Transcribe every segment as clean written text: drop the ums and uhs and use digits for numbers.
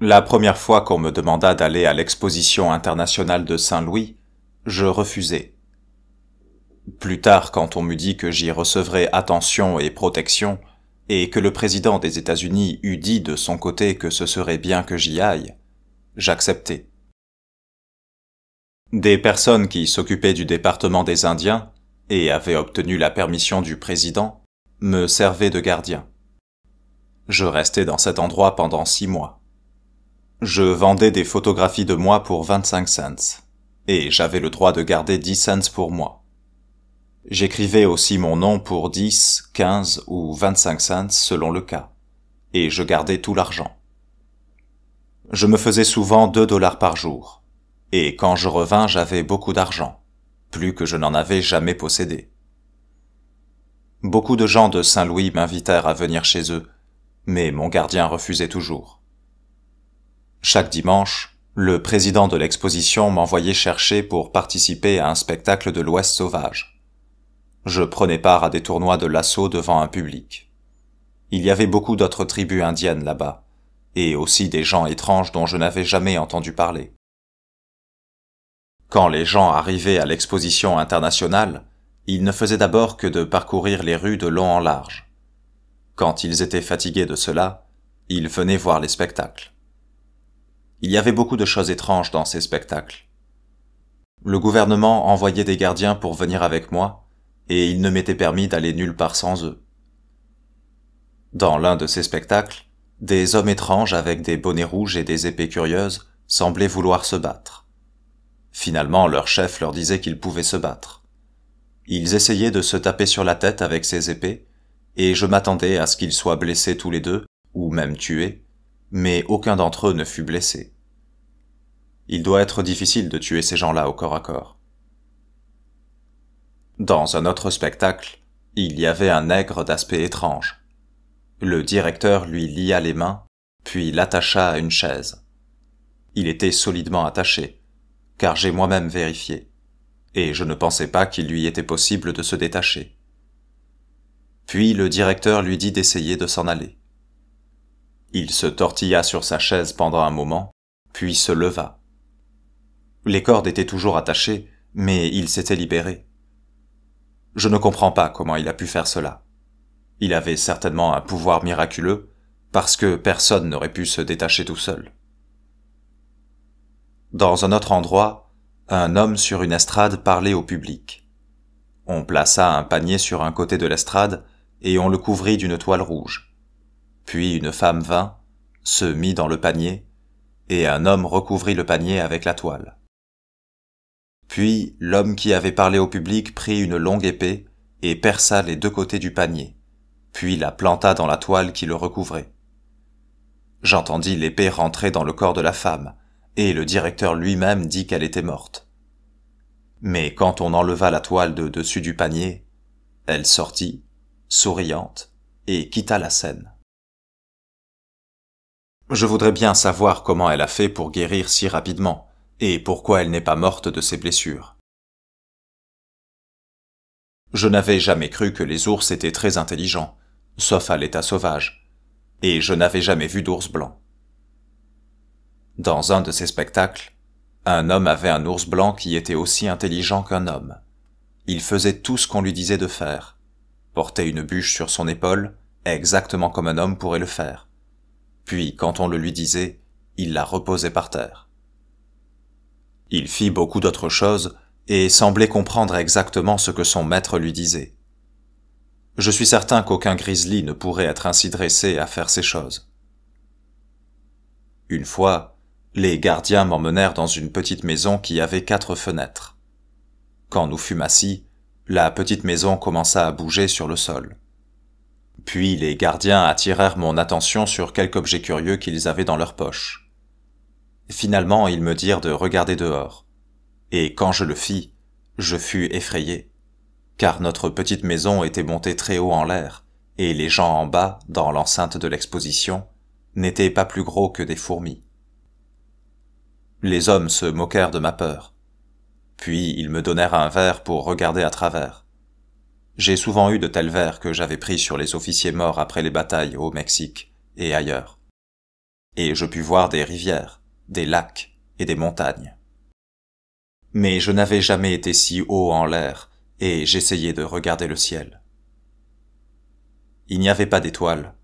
La première fois qu'on me demanda d'aller à l'exposition internationale de Saint-Louis, je refusai. Plus tard, quand on m'eut dit que j'y recevrais attention et protection, et que le président des États-Unis eût dit de son côté que ce serait bien que j'y aille, j'acceptai. Des personnes qui s'occupaient du département des Indiens, et avaient obtenu la permission du président, me servaient de gardien. Je restai dans cet endroit pendant 6 mois. Je vendais des photographies de moi pour 25 cents, et j'avais le droit de garder 10 cents pour moi. J'écrivais aussi mon nom pour 10, 15 ou 25 cents selon le cas, et je gardais tout l'argent. Je me faisais souvent 2 dollars par jour, et quand je revins j'avais beaucoup d'argent, plus que je n'en avais jamais possédé. Beaucoup de gens de Saint-Louis m'invitèrent à venir chez eux, mais mon gardien refusait toujours. Chaque dimanche, le président de l'exposition m'envoyait chercher pour participer à un spectacle de l'Ouest sauvage. Je prenais part à des tournois de lasso devant un public. Il y avait beaucoup d'autres tribus indiennes là-bas, et aussi des gens étranges dont je n'avais jamais entendu parler. Quand les gens arrivaient à l'exposition internationale, ils ne faisaient d'abord que de parcourir les rues de long en large. Quand ils étaient fatigués de cela, ils venaient voir les spectacles. Il y avait beaucoup de choses étranges dans ces spectacles. Le gouvernement envoyait des gardiens pour venir avec moi, et il ne m'était permis d'aller nulle part sans eux. Dans l'un de ces spectacles, des hommes étranges avec des bonnets rouges et des épées curieuses semblaient vouloir se battre. Finalement, leur chef leur disait qu'ils pouvaient se battre. Ils essayaient de se taper sur la tête avec ces épées, et je m'attendais à ce qu'ils soient blessés tous les deux, ou même tués, mais aucun d'entre eux ne fut blessé. Il doit être difficile de tuer ces gens-là au corps à corps. Dans un autre spectacle, il y avait un nègre d'aspect étrange. Le directeur lui lia les mains, puis l'attacha à une chaise. Il était solidement attaché, car j'ai moi-même vérifié, et je ne pensais pas qu'il lui était possible de se détacher. Puis le directeur lui dit d'essayer de s'en aller. Il se tortilla sur sa chaise pendant un moment, puis se leva. Les cordes étaient toujours attachées, mais il s'était libéré. Je ne comprends pas comment il a pu faire cela. Il avait certainement un pouvoir miraculeux, parce que personne n'aurait pu se détacher tout seul. Dans un autre endroit, un homme sur une estrade parlait au public. On plaça un panier sur un côté de l'estrade et on le couvrit d'une toile rouge. Puis une femme vint, se mit dans le panier, et un homme recouvrit le panier avec la toile. Puis l'homme qui avait parlé au public prit une longue épée et perça les 2 côtés du panier, puis la planta dans la toile qui le recouvrait. J'entendis l'épée rentrer dans le corps de la femme, et le directeur lui-même dit qu'elle était morte. Mais quand on enleva la toile de dessus du panier, elle sortit, souriante, et quitta la scène. Je voudrais bien savoir comment elle a fait pour guérir si rapidement, et pourquoi elle n'est pas morte de ses blessures. Je n'avais jamais cru que les ours étaient très intelligents, sauf à l'état sauvage, et je n'avais jamais vu d'ours blanc. Dans un de ces spectacles, un homme avait un ours blanc qui était aussi intelligent qu'un homme. Il faisait tout ce qu'on lui disait de faire, portait une bûche sur son épaule, exactement comme un homme pourrait le faire. Puis, quand on le lui disait, il la reposait par terre. Il fit beaucoup d'autres choses et semblait comprendre exactement ce que son maître lui disait. Je suis certain qu'aucun grizzly ne pourrait être ainsi dressé à faire ces choses. Une fois, les gardiens m'emmenèrent dans une petite maison qui avait 4 fenêtres. Quand nous fûmes assis, la petite maison commença à bouger sur le sol. Puis les gardiens attirèrent mon attention sur quelque objet curieux qu'ils avaient dans leur poche. Finalement, ils me dirent de regarder dehors. Et quand je le fis, je fus effrayé, car notre petite maison était montée très haut en l'air, et les gens en bas, dans l'enceinte de l'exposition, n'étaient pas plus gros que des fourmis. Les hommes se moquèrent de ma peur. Puis ils me donnèrent un verre pour regarder à travers. J'ai souvent eu de tels verres que j'avais pris sur les officiers morts après les batailles au Mexique et ailleurs. et je pus voir des rivières, des lacs et des montagnes. Mais je n'avais jamais été si haut en l'air, et j'essayais de regarder le ciel. Il n'y avait pas d'étoiles,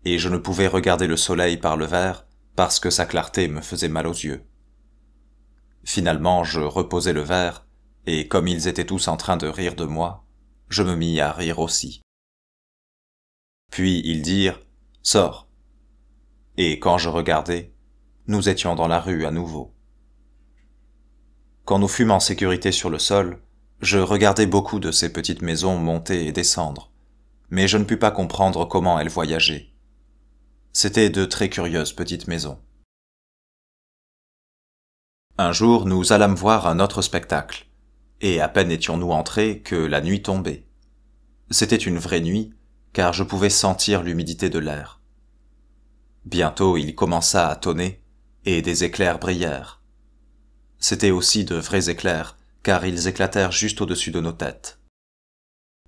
et je ne pouvais regarder le soleil par le verre parce que sa clarté me faisait mal aux yeux. Finalement, je reposai le verre, et comme ils étaient tous en train de rire de moi, je me mis à rire aussi. Puis ils dirent « Sors !» Et quand je regardai, nous étions dans la rue à nouveau. Quand nous fûmes en sécurité sur le sol, je regardai beaucoup de ces petites maisons monter et descendre, mais je ne pus pas comprendre comment elles voyageaient. C'étaient de très curieuses petites maisons. Un jour, nous allâmes voir un autre spectacle, et à peine étions-nous entrés que la nuit tombait. C'était une vraie nuit, car je pouvais sentir l'humidité de l'air. Bientôt il commença à tonner, et des éclairs brillèrent. C'étaient aussi de vrais éclairs, car ils éclatèrent juste au-dessus de nos têtes.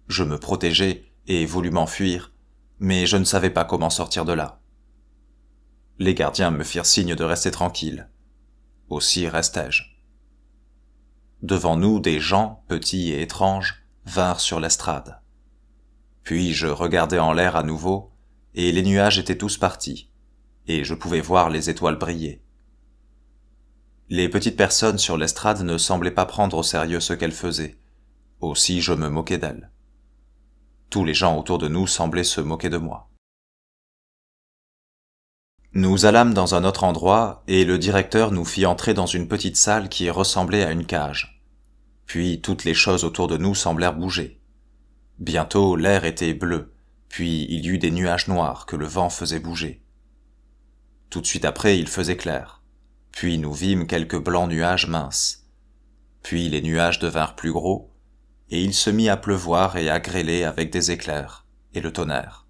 Je me protégeai et voulus m'enfuir, mais je ne savais pas comment sortir de là. Les gardiens me firent signe de rester tranquille. Aussi restai-je. Devant nous, des gens, petits et étranges, vinrent sur l'estrade. Puis je regardai en l'air à nouveau, et les nuages étaient tous partis, et je pouvais voir les étoiles briller. Les petites personnes sur l'estrade ne semblaient pas prendre au sérieux ce qu'elles faisaient, aussi je me moquais d'elles. Tous les gens autour de nous semblaient se moquer de moi. Nous allâmes dans un autre endroit, et le directeur nous fit entrer dans une petite salle qui ressemblait à une cage. Puis toutes les choses autour de nous semblèrent bouger. Bientôt l'air était bleu, puis il y eut des nuages noirs que le vent faisait bouger. Tout de suite après il faisait clair. Puis nous vîmes quelques blancs nuages minces. Puis les nuages devinrent plus gros, et il se mit à pleuvoir et à grêler avec des éclairs et le tonnerre.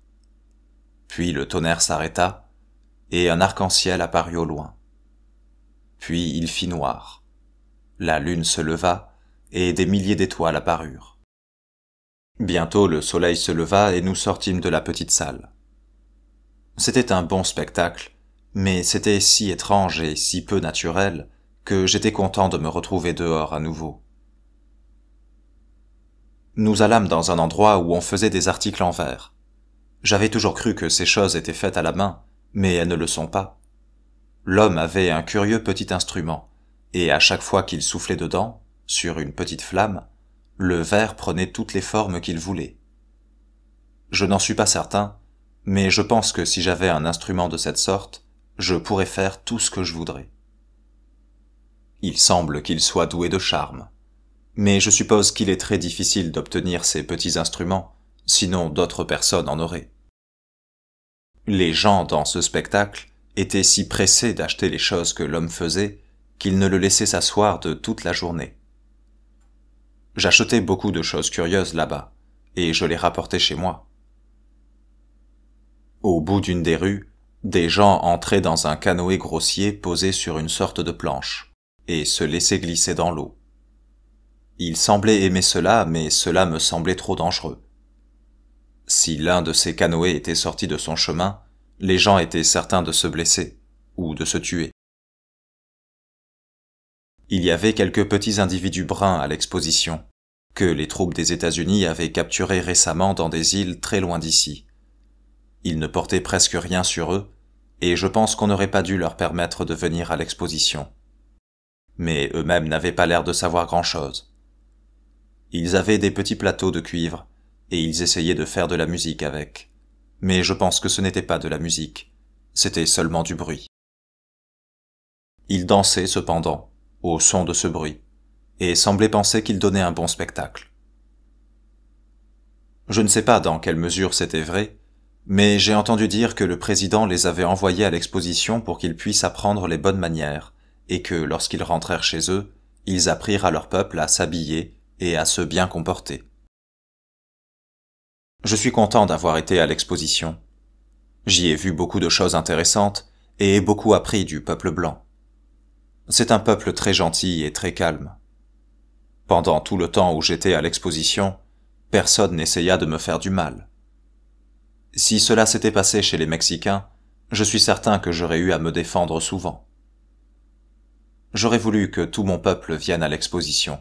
Puis le tonnerre s'arrêta, et un arc-en-ciel apparut au loin. Puis il fit noir. La lune se leva, et des milliers d'étoiles apparurent. Bientôt le soleil se leva et nous sortîmes de la petite salle. C'était un bon spectacle, mais c'était si étrange et si peu naturel que j'étais content de me retrouver dehors à nouveau. Nous allâmes dans un endroit où on faisait des articles en verre. J'avais toujours cru que ces choses étaient faites à la main, mais elles ne le sont pas. L'homme avait un curieux petit instrument, et à chaque fois qu'il soufflait dedans, sur une petite flamme, le verre prenait toutes les formes qu'il voulait. Je n'en suis pas certain, mais je pense que si j'avais un instrument de cette sorte, je pourrais faire tout ce que je voudrais. Il semble qu'il soit doué de charme, mais je suppose qu'il est très difficile d'obtenir ces petits instruments, sinon d'autres personnes en auraient. Les gens dans ce spectacle étaient si pressés d'acheter les choses que l'homme faisait qu'ils ne le laissaient s'asseoir de toute la journée. J'achetais beaucoup de choses curieuses là-bas, et je les rapportais chez moi. Au bout d'une des rues, des gens entraient dans un canoë grossier posé sur une sorte de planche, et se laissaient glisser dans l'eau. Ils semblaient aimer cela, mais cela me semblait trop dangereux. Si l'un de ces canoës était sorti de son chemin, les gens étaient certains de se blesser, ou de se tuer. Il y avait quelques petits individus bruns à l'exposition, que les troupes des États-Unis avaient capturés récemment dans des îles très loin d'ici. Ils ne portaient presque rien sur eux, et je pense qu'on n'aurait pas dû leur permettre de venir à l'exposition. Mais eux-mêmes n'avaient pas l'air de savoir grand-chose. Ils avaient des petits plateaux de cuivre, et ils essayaient de faire de la musique avec. Mais je pense que ce n'était pas de la musique, c'était seulement du bruit. Ils dansaient cependant, au son de ce bruit, et semblaient penser qu'ils donnaient un bon spectacle. Je ne sais pas dans quelle mesure c'était vrai, mais j'ai entendu dire que le président les avait envoyés à l'exposition pour qu'ils puissent apprendre les bonnes manières, et que lorsqu'ils rentrèrent chez eux, ils apprirent à leur peuple à s'habiller et à se bien comporter. Je suis content d'avoir été à l'exposition. J'y ai vu beaucoup de choses intéressantes et ai beaucoup appris du peuple blanc. C'est un peuple très gentil et très calme. Pendant tout le temps où j'étais à l'exposition, personne n'essaya de me faire du mal. Si cela s'était passé chez les Mexicains, Je suis certain que j'aurais eu à me défendre souvent. J'aurais voulu que tout mon peuple vienne à l'exposition.